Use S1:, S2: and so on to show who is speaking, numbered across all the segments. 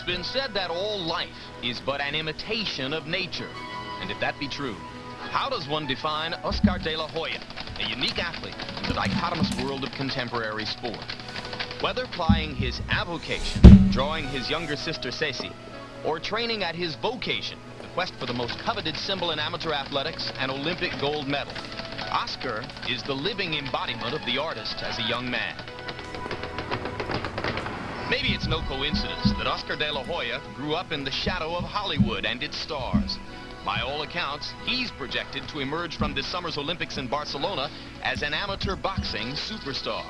S1: been said that all life is but an imitation of nature. And if that be true, how does one define Oscar De La Hoya, a unique athlete in the dichotomous world of contemporary sport? Whether plying his avocation, drawing his younger sister Ceci, or training at his vocation, the quest for the most coveted symbol in amateur athletics, an Olympic gold medal, Oscar is the living embodiment of the artist as a young man. Maybe it's no coincidence that Oscar De La Hoya grew up in the shadow of Hollywood and its stars. By all accounts, he's projected to emerge from this summer's Olympics in Barcelona as an amateur boxing superstar.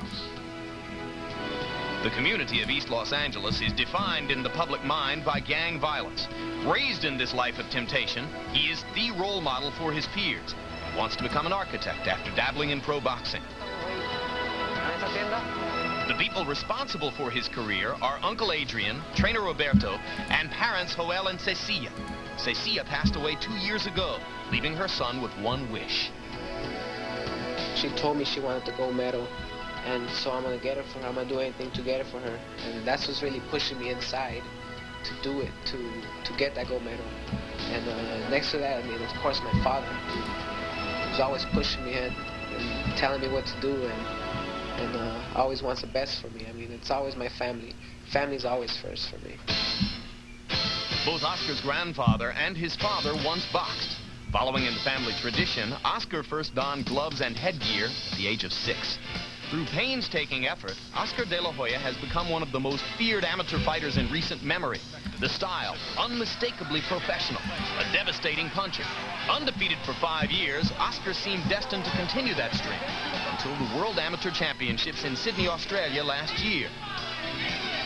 S1: The community of East Los Angeles is defined in the public mind by gang violence. Raised in this life of temptation, he is the role model for his peers. He wants to become an architect after dabbling in pro boxing. The people responsible for his career are Uncle Adrian, trainer Roberto, and parents Joel and Cecilia. Cecilia passed away 2 years ago, leaving her son with one wish.
S2: She told me she wanted the gold medal, and so I'm going to get it for her. I'm going to do anything to get it for her. And that's what's really pushing me inside to do it, to get that gold medal. And next to that, I mean, of course, my father. He was always pushing me and telling me what to do, and always wants the best for me. I mean, it's always my family. Family's always first for me.
S1: Both Oscar's grandfather and his father once boxed. Following in the family tradition, Oscar first donned gloves and headgear at the age of 6. Through painstaking effort, Oscar De La Hoya has become one of the most feared amateur fighters in recent memory. The style, unmistakably professional, a devastating puncher. Undefeated for 5 years, Oscar seemed destined to continue that streak until the World Amateur Championships in Sydney, Australia last year.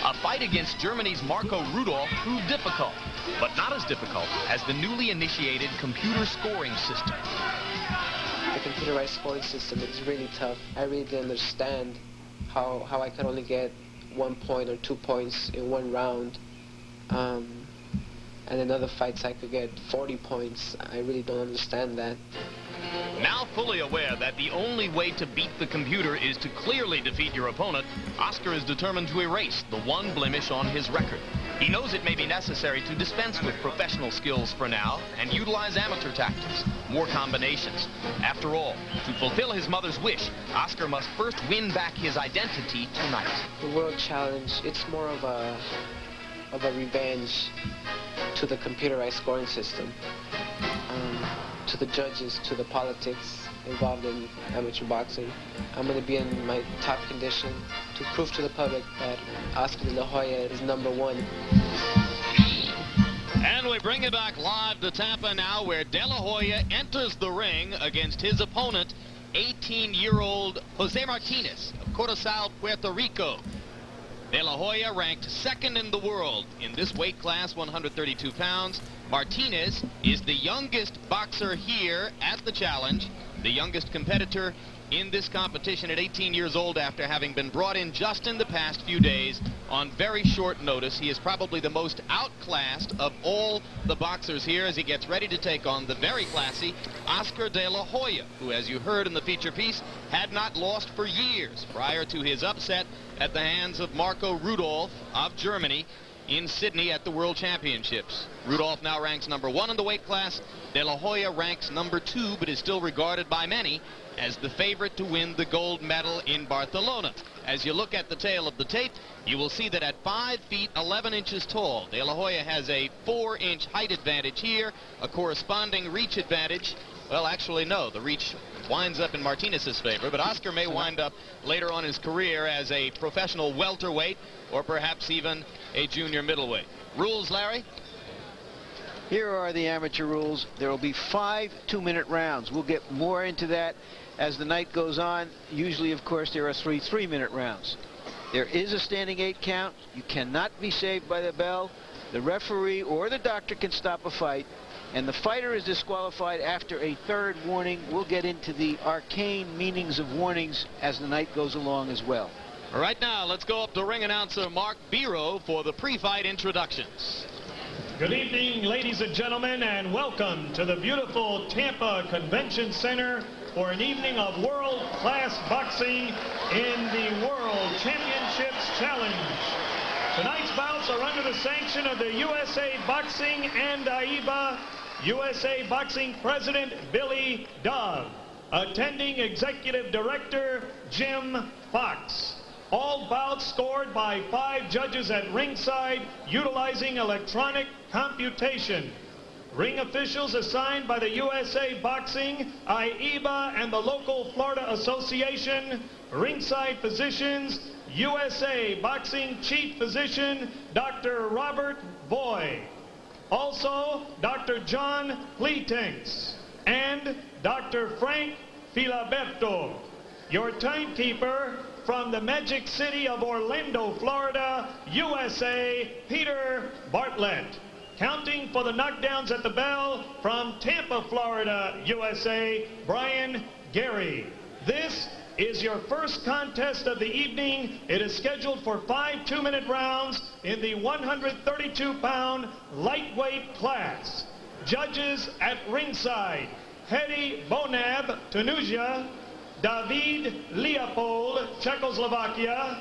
S1: A fight against Germany's Marco Rudolph proved difficult, but not as difficult as the newly initiated computer scoring system.
S2: The computerized scoring system is really tough. I really didn't understand how I could only get 1 point or 2 points in one round. And in other fights I could get 40 points. I really don't understand that.
S1: Now fully aware that the only way to beat the computer is to clearly defeat your opponent, Oscar is determined to erase the one blemish on his record. He knows it may be necessary to dispense with professional skills for now and utilize amateur tactics, more combinations. After all, to fulfill his mother's wish, Oscar must first win back his identity tonight.
S2: The World Challenge, it's more of a revenge to the computerized scoring system, to the judges, to the politics involved in amateur boxing. I'm going to be in my top condition to prove to the public that Oscar De La Hoya is #1.
S1: And we bring it back live to Tampa now, where De La Hoya enters the ring against his opponent, 18-year-old Jose Martinez of Corozal, Puerto Rico. De La Hoya ranked 2nd in the world in this weight class, 132 pounds. Martinez is the youngest boxer here at the challenge, the youngest competitor in this competition at 18 years old after having been brought in just in the past few days on very short notice. He is probably the most outclassed of all the boxers here as he gets ready to take on the very classy Oscar De La Hoya, who, as you heard in the feature piece, had not lost for years prior to his upset at the hands of Marco Rudolph of Germany in Sydney at the World Championships. Rudolph now ranks #1 in the weight class. De La Hoya ranks #2, but is still regarded by many as the favorite to win the gold medal in Barcelona. As you look at the tail of the tape, you will see that at 5 feet 11 inches tall, De La Hoya has a 4-inch height advantage here, a corresponding reach advantage. Well, actually, no, the reach winds up in Martinez's favor, but Oscar may wind up later on in his career as a professional welterweight or perhaps even a junior middleweight. Rules, Larry?
S3: Here are the amateur rules. There will be 5 2-minute rounds. We'll get more into that as the night goes on. Usually, of course, there are 3 3-minute rounds. There is a standing 8 count. You cannot be saved by the bell. The referee or the doctor can stop a fight, and the fighter is disqualified after a 3rd warning. We'll get into the arcane meanings of warnings as the night goes along as well.
S1: Right now, let's go up to ring announcer Mark Biro for the pre-fight introductions.
S4: Good evening, ladies and gentlemen, and welcome to the beautiful Tampa Convention Center for an evening of world-class boxing in the World Championships Challenge. Tonight's bouts are under the sanction of the USA Boxing and AIBA. USA Boxing President Billy Dove. Attending Executive Director Jim Fox. All bouts scored by 5 judges at ringside utilizing electronic computation. Ring officials assigned by the USA Boxing, AIBA, and the local Florida Association. Ringside physicians, USA Boxing Chief Physician Dr. Robert Boy. Also, Dr. John Pleatinks and Dr. Frank Filiberto. Your timekeeper from the Magic City of Orlando, Florida, USA, Peter Bartlett. Counting for the knockdowns at the bell from Tampa, Florida, USA, Brian Gary. This is your first contest of the evening. It is scheduled for 5 2-minute rounds in the 132-pound lightweight class. Judges at ringside, Hedy Bonab, Tunisia, David Leopold, Czechoslovakia,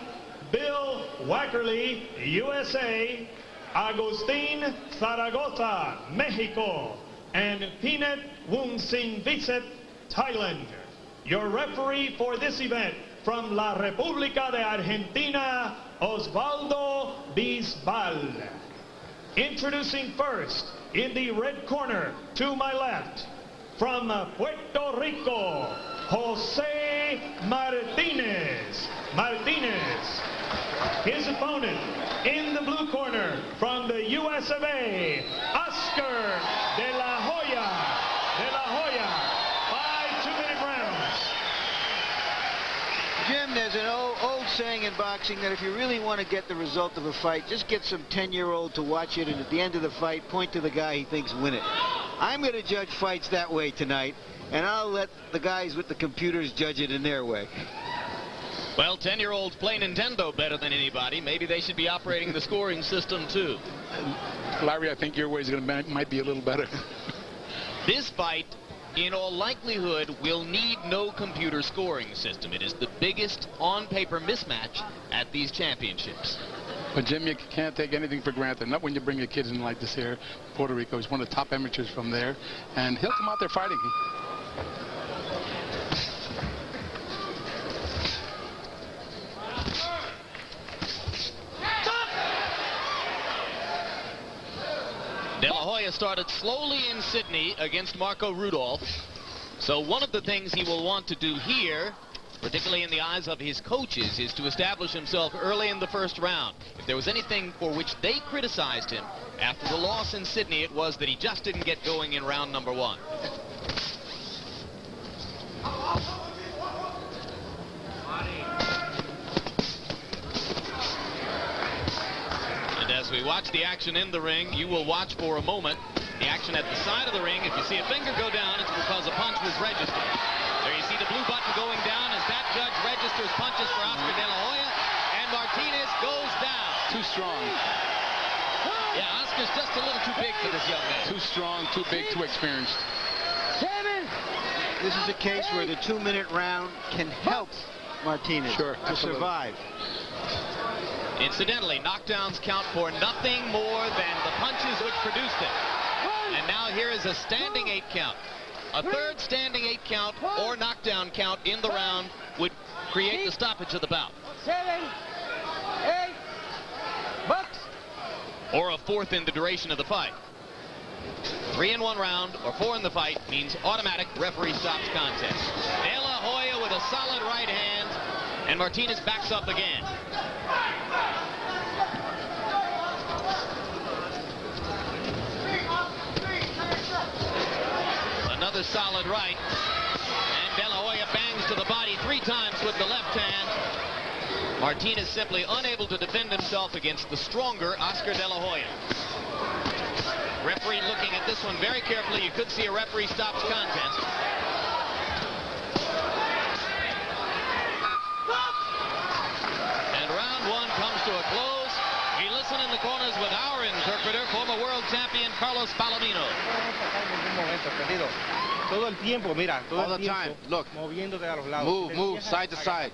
S4: Bill Wackerly, USA, Agustin Zaragoza, Mexico, and Peanut Woonsing Viset, Thailand. Your referee for this event from La República de Argentina, Osvaldo Bisbal. Introducing first, in the red corner, to my left, from Puerto Rico, Jose Martinez. His opponent, in the blue corner, from the US of A, Oscar De La Hoya. 5 2-minute rounds.
S3: Jim, there's an old saying in boxing that if you really want to get the result of a fight, just get some 10-year-old to watch it, and at the end of the fight, point to the guy he thinks win it. I'm going to judge fights that way tonight, and I'll let the guys with the computers judge it in their way.
S1: Well, 10-year-olds play Nintendo better than anybody. Maybe they should be operating the scoring system, too.
S5: Larry, I think your way might be a little better.
S1: This fight, in all likelihood, will need no computer scoring system. It is the biggest on-paper mismatch at these championships.
S5: But, Jim, you can't take anything for granted. Not when you bring your kids in like this here. Puerto Rico is one of the top amateurs from there. And he'll come out there fighting.
S1: De La Hoya started slowly in Sydney against Marco Rudolph. So one of the things he will want to do here, particularly in the eyes of his coaches, is to establish himself early in the first round. If there was anything for which they criticized him after the loss in Sydney, it was that he just didn't get going in round number 1. As we watch the action in the ring, you will watch for a moment the action at the side of the ring. If you see a finger go down, it's because a punch was registered. There you see the blue button going down as that judge registers punches for Oscar De La Hoya, and Martinez goes down.
S5: Too strong.
S1: Yeah, Oscar's just a little too big for this young man.
S5: Too strong, too big, too experienced.
S3: This is a case where the 2-minute round can help Martinez to survive.
S1: Incidentally, knockdowns count for nothing more than the punches which produced it. And now here is a standing 8 count. A third standing 8 count or knockdown count in the round would create the stoppage of the bout.
S6: 7, 8, box.
S1: Or a fourth in the duration of the fight. 3 in 1 round or 4 in the fight means automatic referee stops contest. De La Hoya with a solid right hand, and Martinez backs up again. Another solid right, and De La Hoya bangs to the body 3 times with the left hand. Martinez simply unable to defend himself against the stronger Oscar De La Hoya. Referee looking at this one very carefully. You could see a referee stops contest. And round 1 comes to a close. We listen in the corners with our interpreter, former world champion Carlos Palomino.
S6: Todo el tiempo, mira, todo
S7: All
S6: el
S7: the
S6: tiempo,
S7: time. Look.
S6: moviéndote a los lados.
S7: Move, side to side.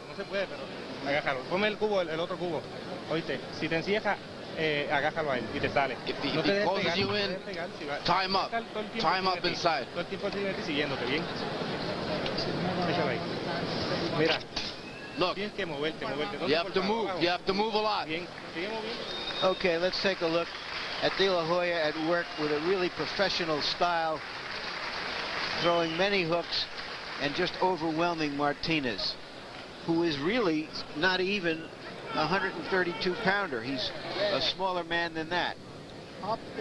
S6: No se puede, pero agájalo. Ponme el cubo, el otro cubo. Oíste, si te encierra, agájalo a él y te sale.
S7: If he,
S6: No
S7: if
S6: te
S7: he
S6: dejes
S7: closes
S6: pegar,
S7: you
S6: no te
S7: in,
S6: dejes pegar, si va-
S7: tie him up.
S6: todo el tiempo
S7: Tie him
S6: encima
S7: up
S6: de ti.
S7: inside.
S6: Todo el tiempo encima de ti siguiéndote, bien. Échalo ahí. Mira,
S7: Look,
S6: tienes que moverte.
S7: you have to move. You have to move a lot.
S6: Bien, sigue moviendo.
S3: Okay, let's take a look at De La Hoya at work with a really professional style, throwing many hooks and just overwhelming Martinez, who is really not even a 132-pounder. He's a smaller man than that.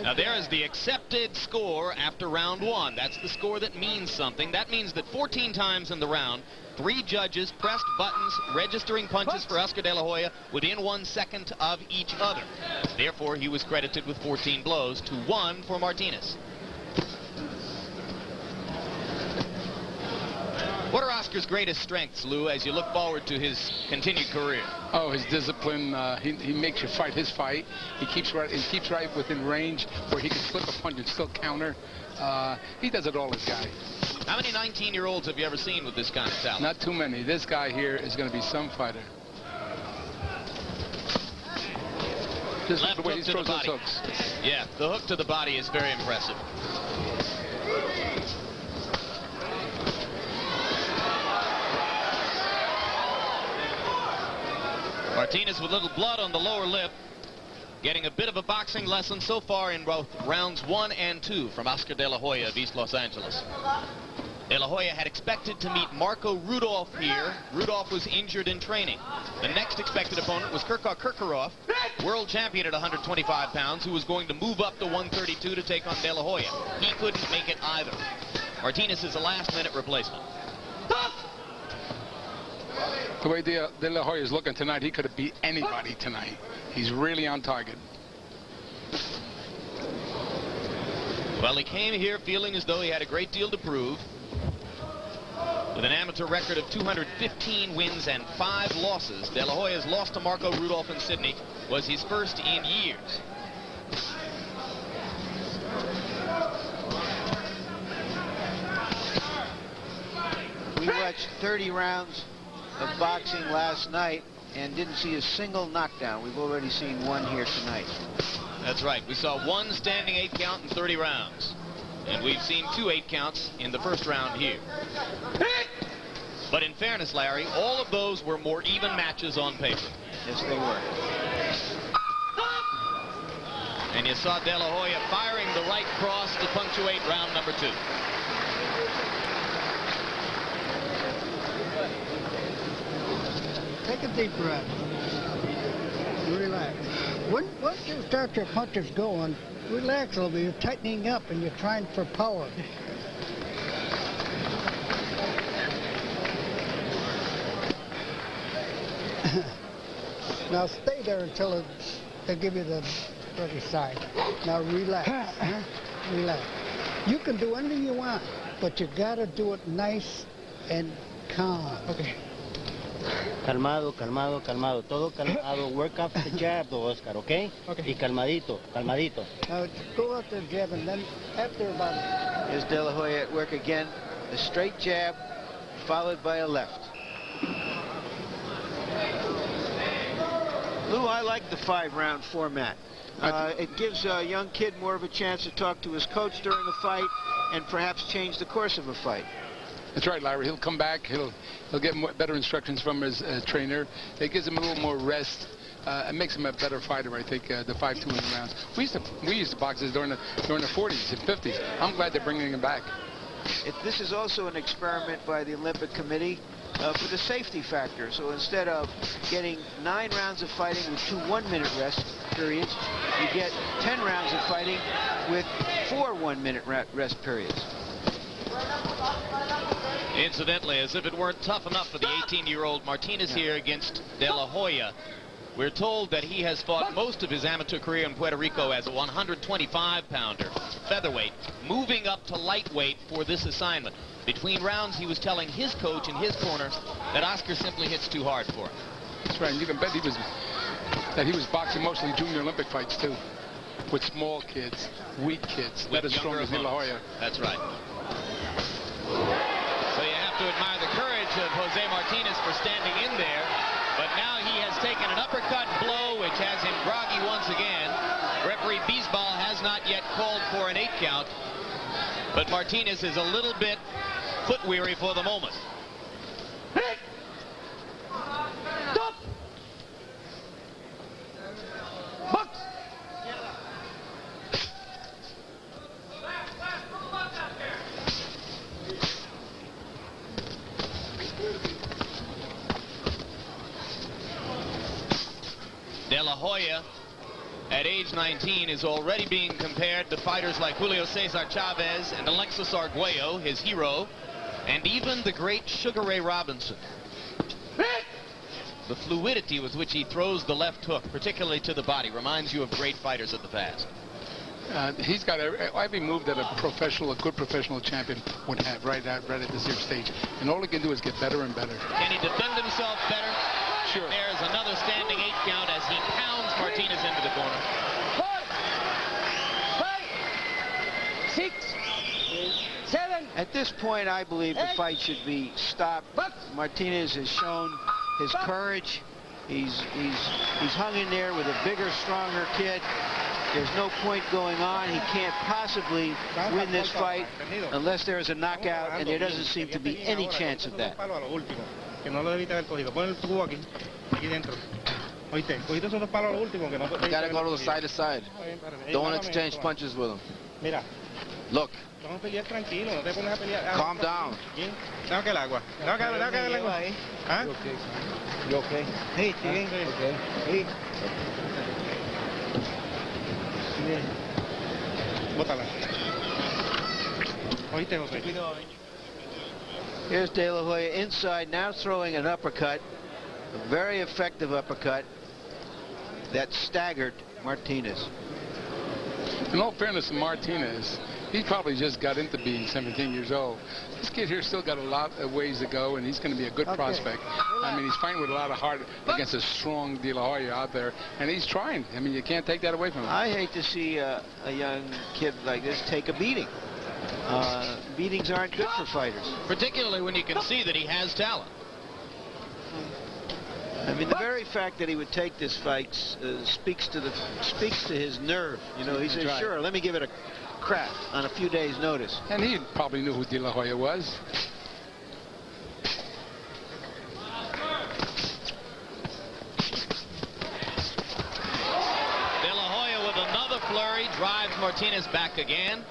S1: Now there is the accepted score after round one. That's the score that means something. That means that 14 times in the round, 3 judges pressed buttons registering punches for Oscar De La Hoya within 1 second of each other. Therefore, he was credited with 14 blows to 1 for Martinez. What are Oscar's greatest strengths, Lou, as you look forward to his continued career?
S5: Oh, his discipline. He makes you fight his fight. He keeps right within range where he can slip a punch and still counter. He does it all, this guy.
S1: How many 19-year-olds have you ever seen with this kind of talent?
S5: Not too many. This guy here is going to be some fighter. Just
S1: Left
S5: the way
S1: hook
S5: he
S1: to the
S5: throws those
S1: body.
S5: hooks.
S1: Yeah, the hook to the body is very impressive. Martinez with little blood on the lower lip, getting a bit of a boxing lesson so far in both rounds 1 and 2 from Oscar De La Hoya of East Los Angeles. De La Hoya had expected to meet Marco Rudolph here. Rudolph was injured in training. The next expected opponent was Kirkar Kirkorov, world champion at 125 pounds, who was going to move up to 132 to take on De La Hoya. He couldn't make it either. Martinez is a last-minute replacement.
S5: The way De La Hoya is looking tonight, he could have beat anybody tonight. He's really on target.
S1: Well, he came here feeling as though he had a great deal to prove. With an amateur record of 215 wins and 5 losses, De La Hoya's loss to Marco Rudolph in Sydney was his first in years.
S3: We watched 30 rounds of boxing last night and didn't see a single knockdown. We've already seen 1 here tonight.
S1: That's right. We saw 1 standing 8 count in 30 rounds. And we've seen 2 8 counts in the first round here. But in fairness, Larry, all of those were more even matches on paper.
S3: Yes, they were.
S1: And you saw De La Hoya firing the right cross to punctuate round number 2.
S8: Take a deep breath. Relax. Once you start your punches going, relax a little bit. You're tightening up and you're trying for power. Now stay there until they give you the ready side. Now relax. Relax. You can do anything you want, but you gotta do it nice and calm.
S6: Okay.
S9: Calmado, calmado, calmado. Todo calmado. Work off the jab, Oscar, okay?
S6: Okay.
S9: Y calmadito, calmadito.
S8: Now go out there, jab, and then after about...
S3: Here's De La Hoya at work again. A straight jab followed by a left. Lou, I like the 5-round format. It gives a young kid more of a chance to talk to his coach during the fight and perhaps change the course of a fight.
S5: That's right, Larry. He'll come back. He'll get better instructions from his trainer. It gives him a little more rest. It makes him a better fighter, I think, the 5 2-minute rounds. We used to box this during the 40s and 50s. I'm glad they're bringing him back.
S3: This is also an experiment by the Olympic Committee for the safety factor. So instead of getting 9 rounds of fighting with 2 1-minute rest periods, you get 10 rounds of fighting with 4 1-minute rest periods.
S1: Incidentally, as if it weren't tough enough for the 18-year-old Martinez here against De La Hoya, we're told that he has fought most of his amateur career in Puerto Rico as a 125-pounder, featherweight, moving up to lightweight for this assignment. Between rounds, he was telling his coach in his corner that Oscar simply hits too hard for him.
S5: That's right. And you can bet he was boxing mostly junior Olympic fights, too, with small kids, weak kids, not as strong as De La Hoya.
S1: That's right. So you have to admire the courage of Jose Martinez for standing in there, but now he has taken an uppercut blow, which has him groggy once again. Referee Bisbal has not yet called for an 8 count, but Martinez is a little bit foot weary for the moment.
S3: Stop! Box!
S1: De La Hoya, at age 19, is already being compared to fighters like Julio Cesar Chavez and Alexis Arguello, his hero, and even the great Sugar Ray Robinson. The fluidity with which he throws the left hook, particularly to the body, reminds you of great fighters of the past.
S5: He's got every move that a good professional champion would have right at this here stage. And all he can do is get better and better.
S1: Can he defend himself better?
S5: Sure.
S1: There's another standing 8 count as he pounds Martinez into the corner.
S8: 4, 5, 6, 7.
S3: At this point, I believe the fight should be stopped. Martinez has shown his courage. He's hung in there with a bigger, stronger kid. There's no point going on. He can't possibly win this fight unless there is a knockout, and there doesn't seem to be any chance of that.
S6: Que no lo debiste haber cogido. Pon el tubo aquí dentro. Oíste, cogiste esos 2 palos a lo último que no.
S7: You gotta go to side to side. Don't exchange punches with him.
S6: Mira.
S7: Look.
S6: Vamos a pelear tranquilo, no te pongas a pelear.
S7: Calm down.
S6: Dame que el agua. Dame que el agua. ¿Ah?
S9: You okay?
S6: Sí, bien.
S9: Sí.
S6: Bótala. Oíste, José.
S3: Here's De La Hoya inside, now throwing an uppercut, a very effective uppercut that staggered Martinez.
S5: In all fairness to Martinez, he probably just got into being 17 years old. This kid here still got a lot of ways to go, and he's going to be a good prospect. I mean, he's fighting with a lot of heart against a strong De La Hoya out there, and he's trying. I mean, you can't take that away from him.
S3: I hate to see a young kid like this take a beating. Beatings aren't good for fighters.
S1: Particularly when you can see that he has talent.
S3: I mean, the very fact that he would take this fight speaks to his nerve. You know, he says,
S5: right.
S3: Sure, let me give it a crack on a few days' notice.
S5: And he probably knew who De La Hoya was.
S1: De La Hoya with another flurry drives Martinez back again.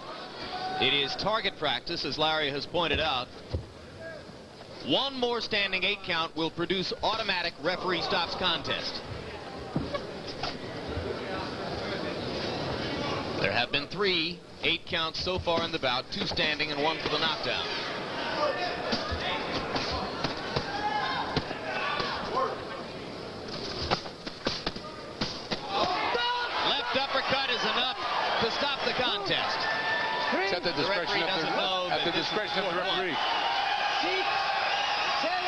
S1: It is target practice, as Larry has pointed out. One more standing 8 count will produce automatic referee stops contest. There have been 3 8 counts so far in the bout, 2 standing and 1 for the knockdown. Left uppercut is enough to stop the contest.
S5: It's at the discretion
S1: referee doesn't know
S5: at the
S1: that this is
S5: discretion of the
S1: 4-1.
S5: referee.
S8: 6, 7, 8,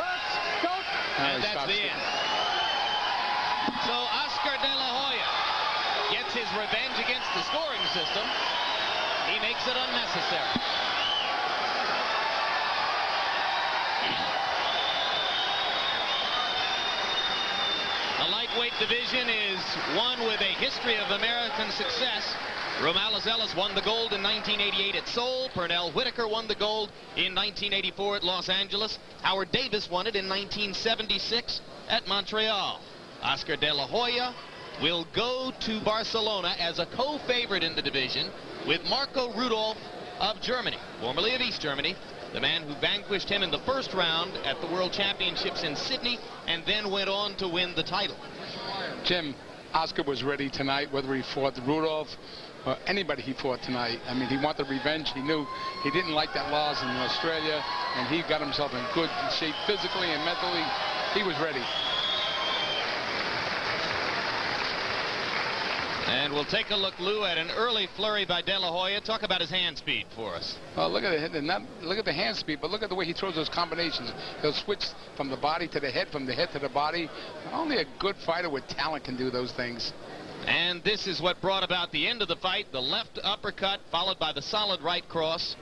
S8: box, stop.
S1: And that's the end. So Oscar De La Hoya gets his revenge against the scoring system. He makes it unnecessary. The lightweight division is one with a history of American success. Romales Ellis won the gold in 1988 at Seoul. Pernell Whitaker won the gold in 1984 at Los Angeles. Howard Davis won it in 1976 at Montreal. Oscar De La Hoya will go to Barcelona as a co-favorite in the division with Marco Rudolph of Germany, formerly of East Germany, the man who vanquished him in the first round at the World Championships in Sydney and then went on to win the title.
S5: Jim, Oscar was ready tonight, whether he fought Rudolph or anybody he fought tonight. I mean, he wanted revenge. He knew he didn't like that loss in Australia, and he got himself in good shape physically and mentally. He was ready.
S1: And we'll take a look, Lou, at an early flurry by De La Hoya. Talk about his hand speed for us.
S5: Look at the hand speed, but look at the way he throws those combinations. He'll switch from the body to the head, from the head to the body. Only a good fighter with talent can do those things.
S1: And this is what brought about the end of the fight. The left uppercut followed by the solid right cross.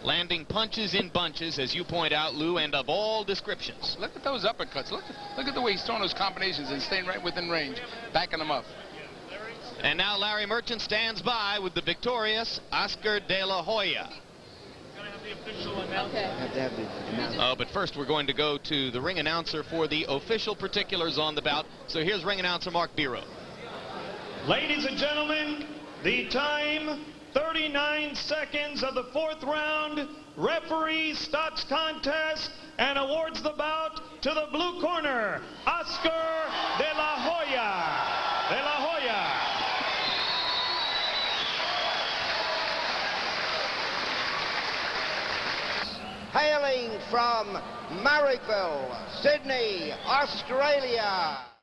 S1: landing punches in bunches, as you point out, Lou, and of all descriptions.
S5: Look at those uppercuts. Look at the way he's throwing those combinations and staying right within range, backing them up.
S1: And now Larry Merchant stands by with the victorious Oscar De La Hoya. But first we're going to go to the ring announcer for the official particulars on the bout. So here's ring announcer Mark Biro.
S4: Ladies and gentlemen, the time, 39 seconds of the 4th round. Referee stops contest and awards the bout to the blue corner, Oscar De La Hoya. De La Hoya.
S10: Hailing from Marrickville, Sydney, Australia.